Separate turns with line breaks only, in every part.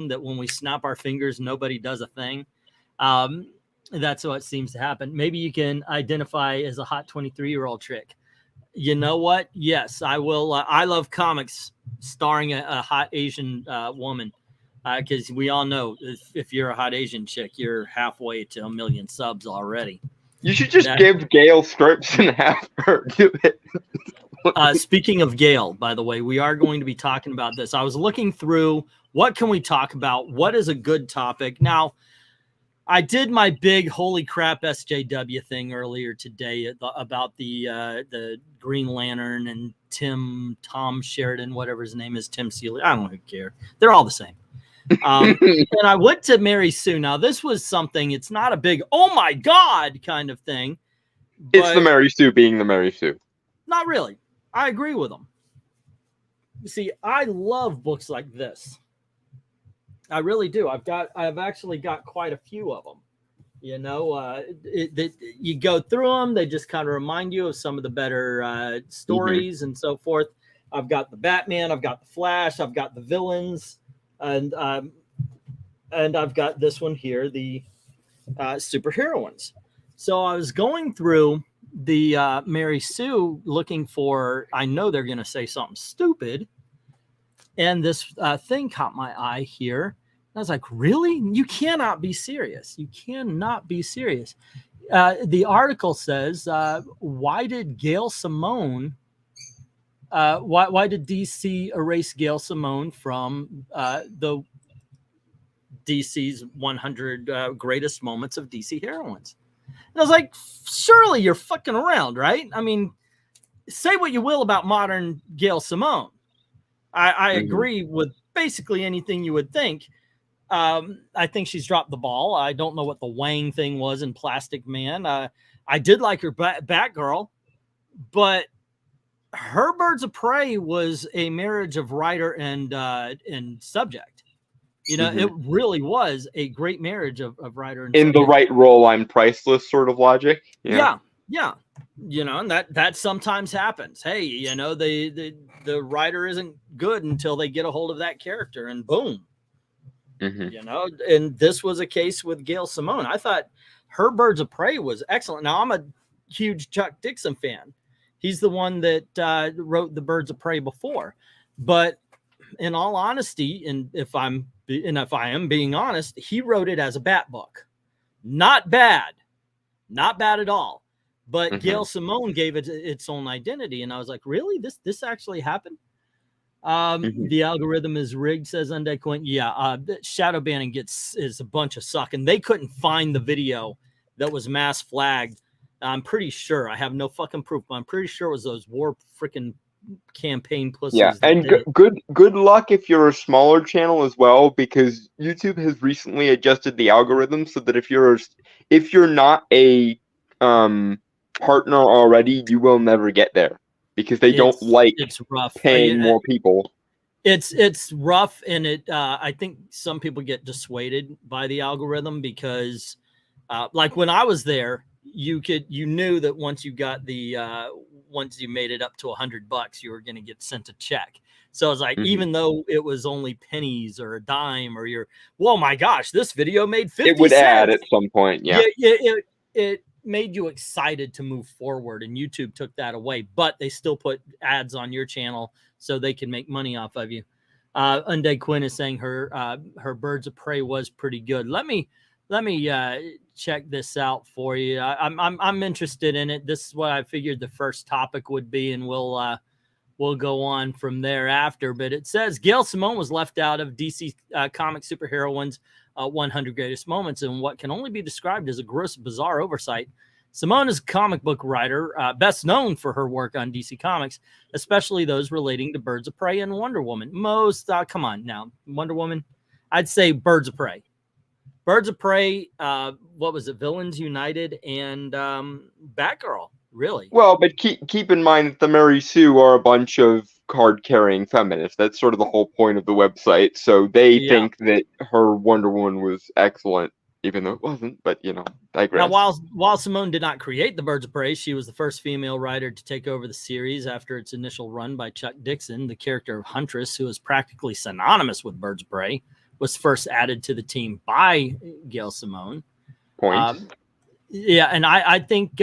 that when we snap our fingers, nobody does a thing. That's what seems to happen. Maybe you can identify as a hot 23-year-old chick. You know what? Yes, I will. I love comics starring a hot Asian woman, because we all know if you're a hot Asian chick, you're halfway to 1 million subs already.
You should just give Gail scripts and have her do it.
Speaking of Gail, by the way, we are going to be talking about this. I was looking through what can we talk about? What is a good topic? Now, I did my big holy crap SJW thing earlier today about the Green Lantern and Tom Sheridan, whatever his name is, Tim Seeley. I don't care. They're all the same. And I went to Mary Sue. Now, this was something, it's not a big, oh my God kind of thing.
It's the Mary Sue being the Mary Sue.
Not really. I agree with them. See, I love books like this. I really do. I've actually got quite a few of them. You know, you go through them. They just kind of remind you of some of the better stories and so forth. I've got the Batman. I've got the Flash. I've got the villains. And I've got this one here, the superheroines. So I was going through the Mary Sue looking for, I know they're going to say something stupid. And this thing caught my eye here. I was like, really? You cannot be serious. You cannot be serious. The article says, why did Gail Simone, why did DC erase Gail Simone from the DC's 100 greatest moments of DC heroines? And I was like, surely you're fucking around, right? I mean, say what you will about modern Gail Simone. I agree with basically anything you would think. I think she's dropped the ball. I don't know what the Wang thing was in Plastic Man. I did like her Batgirl, but her Birds of Prey was a marriage of writer and subject. You know, it really was a great marriage of writer and subject.
In the right role, I'm priceless sort of logic.
Yeah. You know, and that sometimes happens. Hey, you know, the writer isn't good until they get a hold of that character, and boom. You know, and this was a case with Gail Simone. I thought her Birds of Prey was excellent. Now, I'm a huge Chuck Dixon fan. He's the one that wrote the Birds of Prey before. But in all honesty, and if I am being honest, he wrote it as a Bat book. Not bad at all. But Gail Simone gave it its own identity, and I was like, really? This actually happened? The algorithm is rigged, says Undead Quint. Yeah, shadow banning is a bunch of suck, and they couldn't find the video that was mass flagged. I'm pretty sure. I have no fucking proof, but I'm pretty sure it was those war freaking campaign pussies. Yeah,
and good luck if you're a smaller channel as well, because YouTube has recently adjusted the algorithm so that if you're not a partner already, you will never get there. Because they don't like paying more people.
It's rough, and I think some people get dissuaded by the algorithm because, like when I was there, you knew that once you got once you made it up to $100, you were going to get sent a check. So I was like, even though it was only pennies or a dime, or whoa, my gosh, this video made 50 cents.
It would add at some point, yeah.
It made you excited to move forward, and YouTube took that away, but they still put ads on your channel so they can make money off of you. Undead Quinn is saying her Birds of Prey was pretty good. Let me check this out for you. I'm interested in it. This is what I figured the first topic would be, and we'll go on from there after. But it says Gail Simone was left out of DC comic superheroines 100 greatest moments in what can only be described as a gross, bizarre oversight. Simone is a comic book writer, best known for her work on DC Comics, especially those relating to Birds of Prey and Wonder Woman. Come on now, Wonder Woman. I'd say Birds of Prey. Birds of Prey, what was it? Villains United and Batgirl, really.
Well, but keep in mind that the Mary Sue are a bunch of card-carrying feminists. That's sort of the whole point of the website. So they think that her Wonder Woman was excellent, even though it wasn't. But, you know, digress.
Now, while Simone did not create the Birds of Prey, she was the first female writer to take over the series after its initial run by Chuck Dixon. The character of Huntress, who is practically synonymous with Birds of Prey, was first added to the team by Gail Simone.
Points.
Yeah, and I think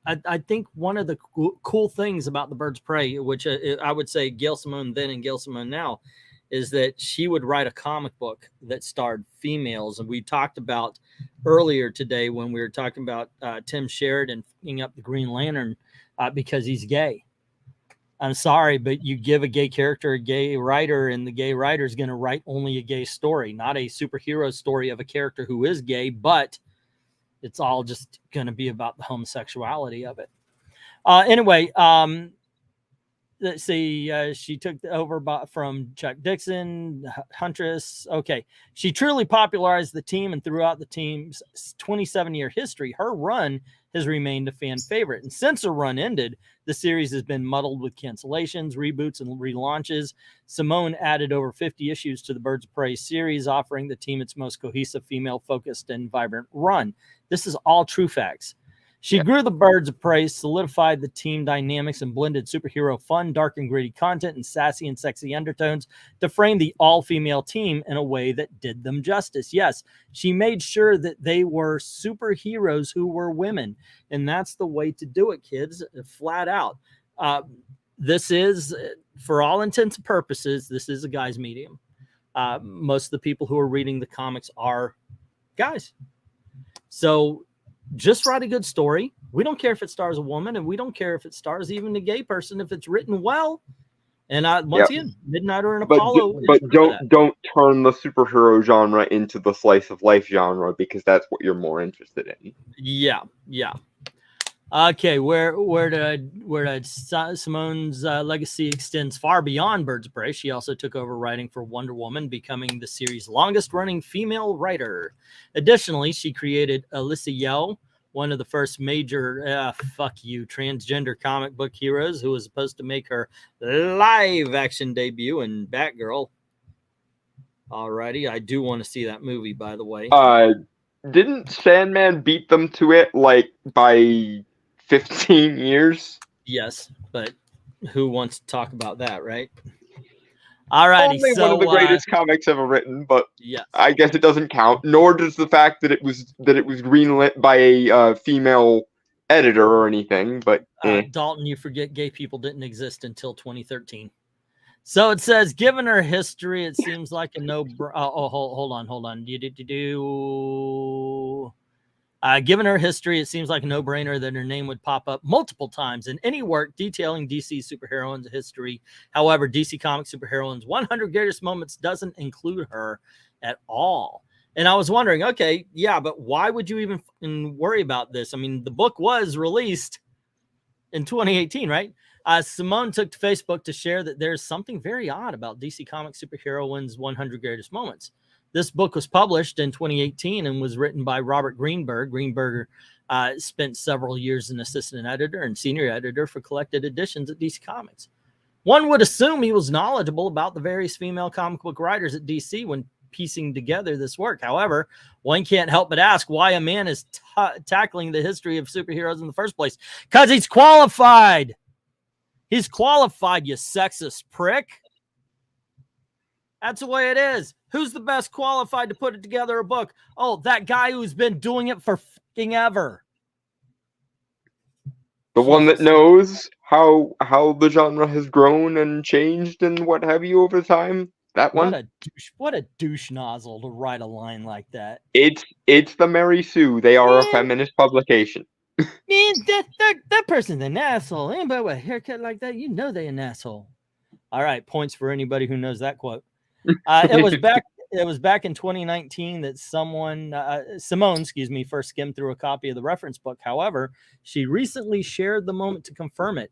I think one of the cool things about the Birds of Prey, which I would say Gail Simone then and Gail Simone now, is that she would write a comic book that starred females. And we talked about earlier today when we were talking about Tim Sheridan picking up the Green Lantern because he's gay. I'm sorry, but you give a gay character a gay writer, and the gay writer is going to write only a gay story, not a superhero story of a character who is gay, but it's all just going to be about the homosexuality of it. Anyway, let's see. She took over from Chuck Dixon, Huntress. Okay. She truly popularized the team, and throughout the team's 27-year history, her run has remained a fan favorite. And since her run ended, the series has been muddled with cancellations, reboots, and relaunches. Simone added over 50 issues to the Birds of Prey series, offering the team its most cohesive, female-focused, and vibrant run. This is all true facts. She grew the Birds of Prey, solidified the team dynamics, and blended superhero fun, dark and gritty content, and sassy and sexy undertones to frame the all-female team in a way that did them justice. Yes, she made sure that they were superheroes who were women, and that's the way to do it, kids, flat out. This is, for all intents and purposes, this is a guy's medium. Most of the people who are reading the comics are guys. So just write a good story. We don't care if it stars a woman, and we don't care if it stars even a gay person if it's written well. And once again, Midnighter and Apollo.
But don't turn the superhero genre into the slice of life genre, because that's what you're more interested in. Yeah.
Okay, where Simone's legacy extends far beyond Birds of Prey. She also took over writing for Wonder Woman, becoming the series' longest-running female writer. Additionally, she created Alyssa Yell, one of the first major transgender comic book heroes, who was supposed to make her live-action debut in Batgirl. Alrighty, I do want to see that movie, by the way.
Didn't Sandman beat them to it like by 15 years?
Yes, but who wants to talk about that, right? Alrighty,
only one of the greatest comics ever written, but
yes.
I guess it doesn't count. Nor does the fact that it was greenlit by a female editor or anything. But
Dalton, you forget gay people didn't exist until 2013. So it says, given her history, it seems like a no. Hold on. Given her history, it seems like a no-brainer that her name would pop up multiple times in any work detailing DC superheroines' history. However, DC Comics Superheroines 100 Greatest Moments doesn't include her at all. And I was wondering, okay, yeah, but why would you even worry about this? I mean, the book was released in 2018, right? Simone took to Facebook to share that there's something very odd about DC Comics Superheroines 100 Greatest Moments. This book was published in 2018 and was written by Robert Greenberg. Greenberg spent several years as an assistant editor and senior editor for collected editions at DC Comics. One would assume he was knowledgeable about the various female comic book writers at DC when piecing together this work. However, one can't help but ask why a man is tackling the history of superheroes in the first place. Because he's qualified. He's qualified, you sexist prick. That's the way it is. Who's the best qualified to put it together a book? Oh, that guy who's been doing it for fucking ever.
The one that knows how the genre has grown and changed and what have you over time. That one.
What a douche nozzle to write a line like that.
It's the Mary Sue. They are a feminist publication.
Man, that person's an asshole. Anybody with a haircut like that, you know they're an asshole. All right, points for anybody who knows that quote. It was back in 2019 that Simone, first skimmed through a copy of the reference book. However, she recently shared the moment to confirm it.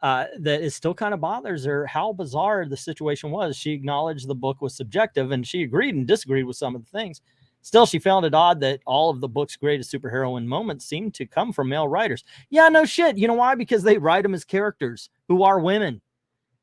That it still kind of bothers her how bizarre the situation was. She acknowledged the book was subjective, and she agreed and disagreed with some of the things. Still, she found it odd that all of the book's greatest superheroine moments seemed to come from male writers. Yeah, no shit. You know why? Because they write them as characters who are women.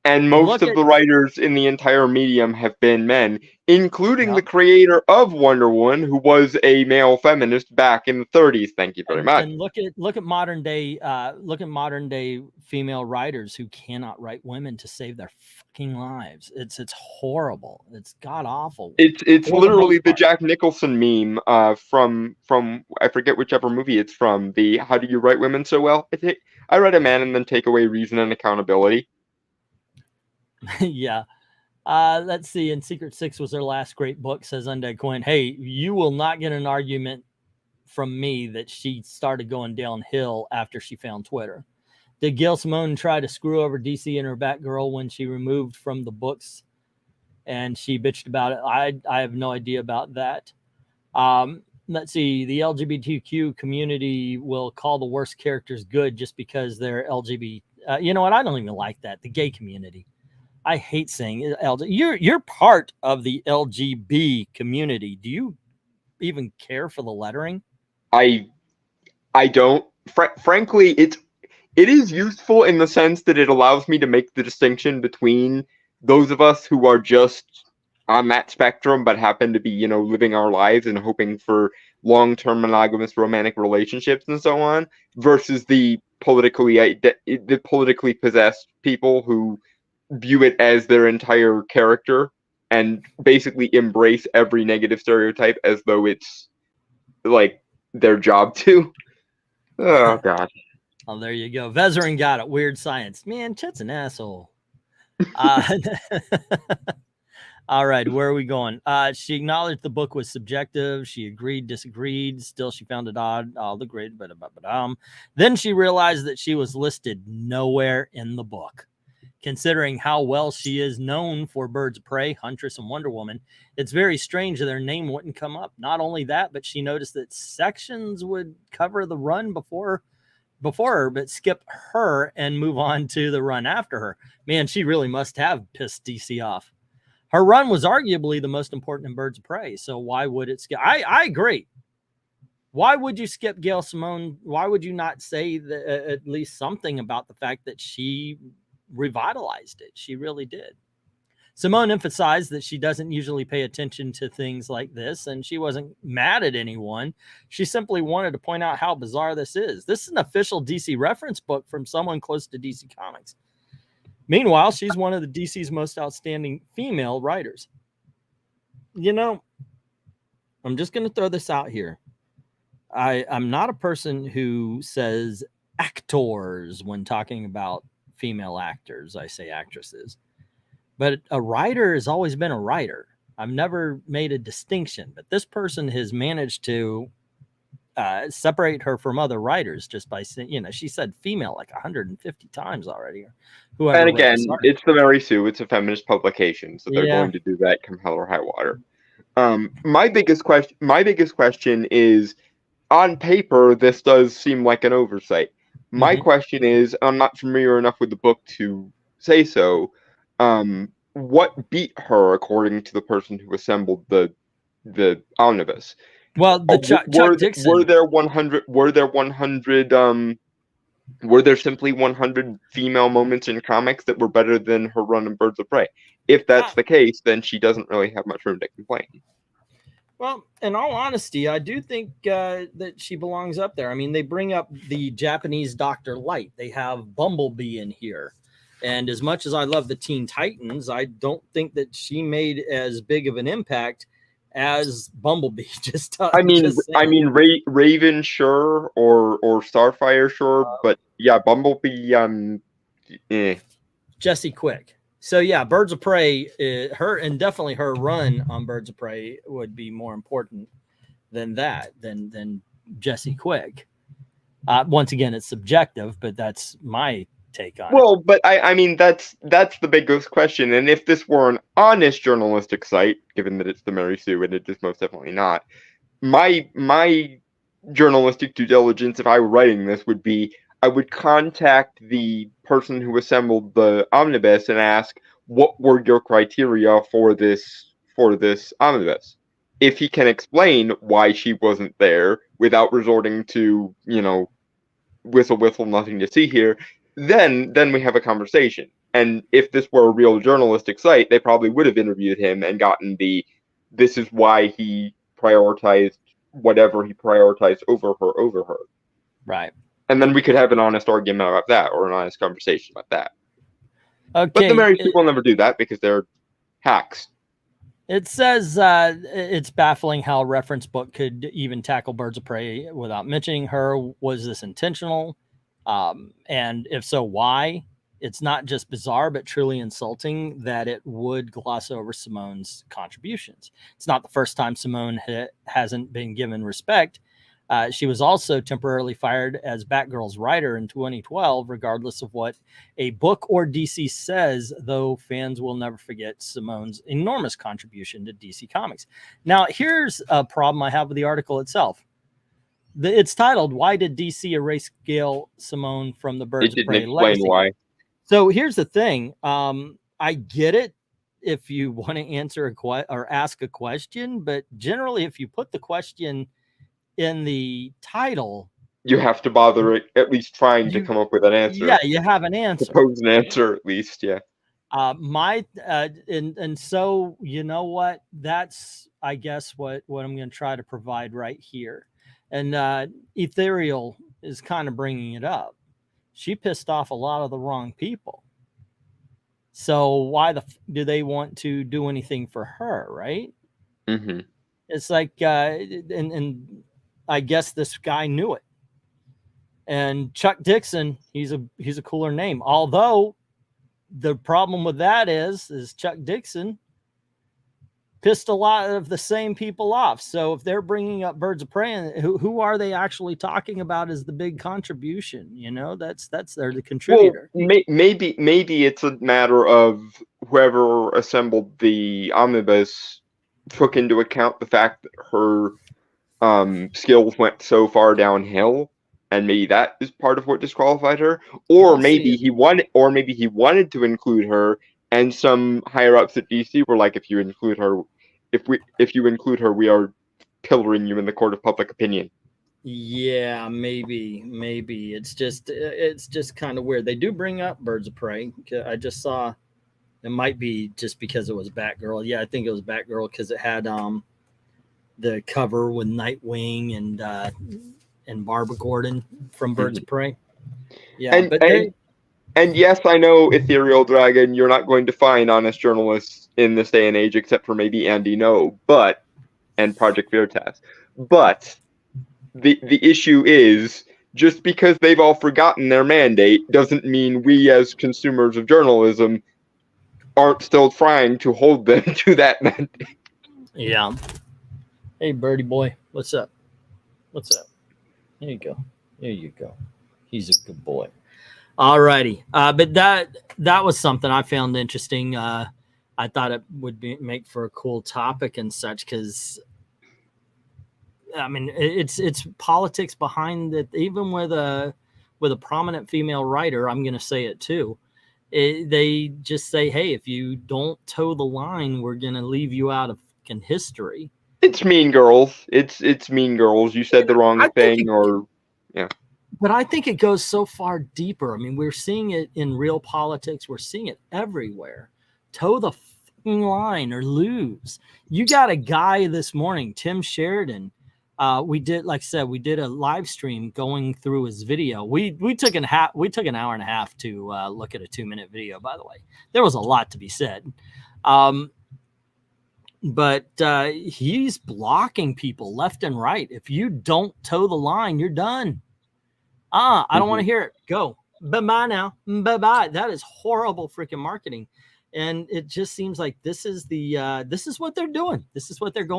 And most of the writers in the entire medium have been men, including the creator of Wonder Woman, who was a male feminist back in the 30s. Thank you very much.
And look at modern day female writers who cannot write women to save their fucking lives. It's horrible. It's god awful.
It's literally the Jack Nicholson meme from I forget whichever movie it's from. The "How do you write women so well?" I write a man and then take away reason and accountability.
Yeah. Let's see. And Secret Six was their last great book, says Undead Coin. Hey, you will not get an argument from me that she started going downhill after she found Twitter. Did Gail Simone try to screw over DC and her Batgirl when she removed from the books and she bitched about it? I have no idea about that. Let's see. The LGBTQ community will call the worst characters good just because they're LGBT. You know what? I don't even like that. The gay community. I hate saying you're part of the LGB community. Do you even care for the lettering?
I don't. Frankly, it is useful in the sense that it allows me to make the distinction between those of us who are just on that spectrum but happen to be, you know, living our lives and hoping for long-term monogamous romantic relationships and so on, versus the politically possessed people who view it as their entire character and basically embrace every negative stereotype as though it's like their job to. Oh god.
Oh, there you go. Vezerin got it. Weird science. Man, Chet's an asshole. All right, where are we going? She acknowledged the book was subjective. She agreed, disagreed. Still, she found it odd. All the great, but then she realized that she was listed nowhere in the book. Considering how well she is known for Birds of Prey, Huntress, and Wonder Woman, it's very strange that her name wouldn't come up. Not only that, but she noticed that sections would cover the run before her, but skip her and move on to the run after her. Man, she really must have pissed DC off. Her run was arguably the most important in Birds of Prey, so why would it skip? I agree. Why would you skip Gail Simone? Why would you not say at least something about the fact that she revitalized it? She really did. Simone emphasized that she doesn't usually pay attention to things like this, and she wasn't mad at anyone. She simply wanted to point out how bizarre this is. This is an official DC reference book from someone close to DC Comics. Meanwhile, she's one of the DC's most outstanding female writers. You know, I'm just going to throw this out here. I'm not a person who says actors when talking about female actors. I say actresses. But a writer has always been a writer. I've never made a distinction. But this person has managed to separate her from other writers just by saying, you know, she said female like 150 times already.
And again, it's the Mary Sue. It's a feminist publication, so they're going to do that come hell or high water. My biggest question is, on paper, this does seem like an oversight. My question is, I'm not familiar enough with the book to say so. What beat her, according to the person who assembled the omnibus?
Well, Chuck Dixon.
Were there 100? Were there simply 100 female moments in comics that were better than her run in Birds of Prey? If that's the case, then she doesn't really have much room to complain.
Well, in all honesty, I do think that she belongs up there. I mean, they bring up the Japanese Dr. Light. They have Bumblebee in here. And as much as I love the Teen Titans, I don't think that she made as big of an impact as Bumblebee.
Raven, sure, or Starfire, sure, but yeah, Bumblebee,
Jesse Quick. So yeah, Birds of Prey, definitely her run on Birds of Prey would be more important than Jesse Quick. Once again, it's subjective, but that's my take on it.
Well, but I mean, that's the biggest question. And if this were an honest journalistic site, given that it's the Mary Sue, and it is most definitely not, my journalistic due diligence, if I were writing this, would be I would contact the person who assembled the omnibus and ask, what were your criteria for this omnibus? If he can explain why she wasn't there without resorting to, you know, whistle, nothing to see here, then we have a conversation. And if this were a real journalistic site, they probably would have interviewed him and gotten this is why he prioritized whatever he prioritized over her.
Right.
And then we could have an honest argument about that, or an honest conversation about that.
Okay.
But the married people never do that because they're hacks.
It says it's baffling how a reference book could even tackle Birds of Prey without mentioning her. Was this intentional? And if so, why? It's not just bizarre, but truly insulting that it would gloss over Simone's contributions. It's not the first time Simone hasn't been given respect. She was also temporarily fired as Batgirl's writer in 2012, regardless of what a book or DC says, though fans will never forget Simone's enormous contribution to DC Comics. Now, here's a problem I have with the article itself. It's titled, "Why Did DC Erase Gail Simone from the Birds of Prey
It didn't explain
Legacy?"
why.
So here's the thing. I get it if you want to answer or ask a question, but generally if you put the question in the title,
you have to bother at least trying to come up with an answer.
Yeah, you have an answer.
Propose an answer at least, yeah.
And so you know what? That's, I guess, what I'm going to try to provide right here. And Ethereal is kind of bringing it up. She pissed off a lot of the wrong people. So why do they want to do anything for her, right?
Mm-hmm.
It's like, and I guess this guy knew it. And Chuck Dixon, he's a cooler name. Although the problem with that is Chuck Dixon pissed a lot of the same people off. So if they're bringing up Birds of Prey, who are they actually talking about as the big contribution? You know, that's they're the contributor.
Well, maybe it's a matter of whoever assembled the omnibus took into account the fact that her skills went so far downhill, and maybe that is part of what disqualified her. Or maybe he wanted to include her, and some higher ups at DC were like, if you include her, we are pillorying you in the court of public opinion.
Yeah, maybe it's just kind of weird. They do bring up Birds of Prey. I just saw, it might be just because it was Batgirl. Yeah, I think it was Batgirl because it had the cover with Nightwing and Barbara Gordon from Birds of Prey. Yeah,
and yes, I know, Ethereal Dragon, you're not going to find honest journalists in this day and age, except for maybe Andy No, and Project Veritas. But the issue is, just because they've all forgotten their mandate doesn't mean we as consumers of journalism aren't still trying to hold them to that mandate.
Yeah. Hey, birdie boy, what's up? What's up? There you go. There you go. He's a good boy. All righty. But that was something I found interesting. I thought it would make for a cool topic and such, because I mean, it's politics behind it. Even with a prominent female writer, I'm going to say it too. They just say, hey, if you don't toe the line, we're going to leave you out of history.
It's Mean Girls. It's Mean Girls. You said the wrong thing, yeah.
But I think it goes so far deeper. I mean, we're seeing it in real politics. We're seeing it everywhere. Toe the fucking line or lose. You got a guy this morning, Tim Sheridan. We did a live stream going through his video. We took an hour and a half to look at a 2-minute video, by the way. There was a lot to be said. But he's blocking people left and right. If you don't toe the line, you're done. I don't want to hear it. Go. Bye-bye now. Bye-bye. That is horrible freaking marketing. And it just seems like this is what they're doing. This is what they're going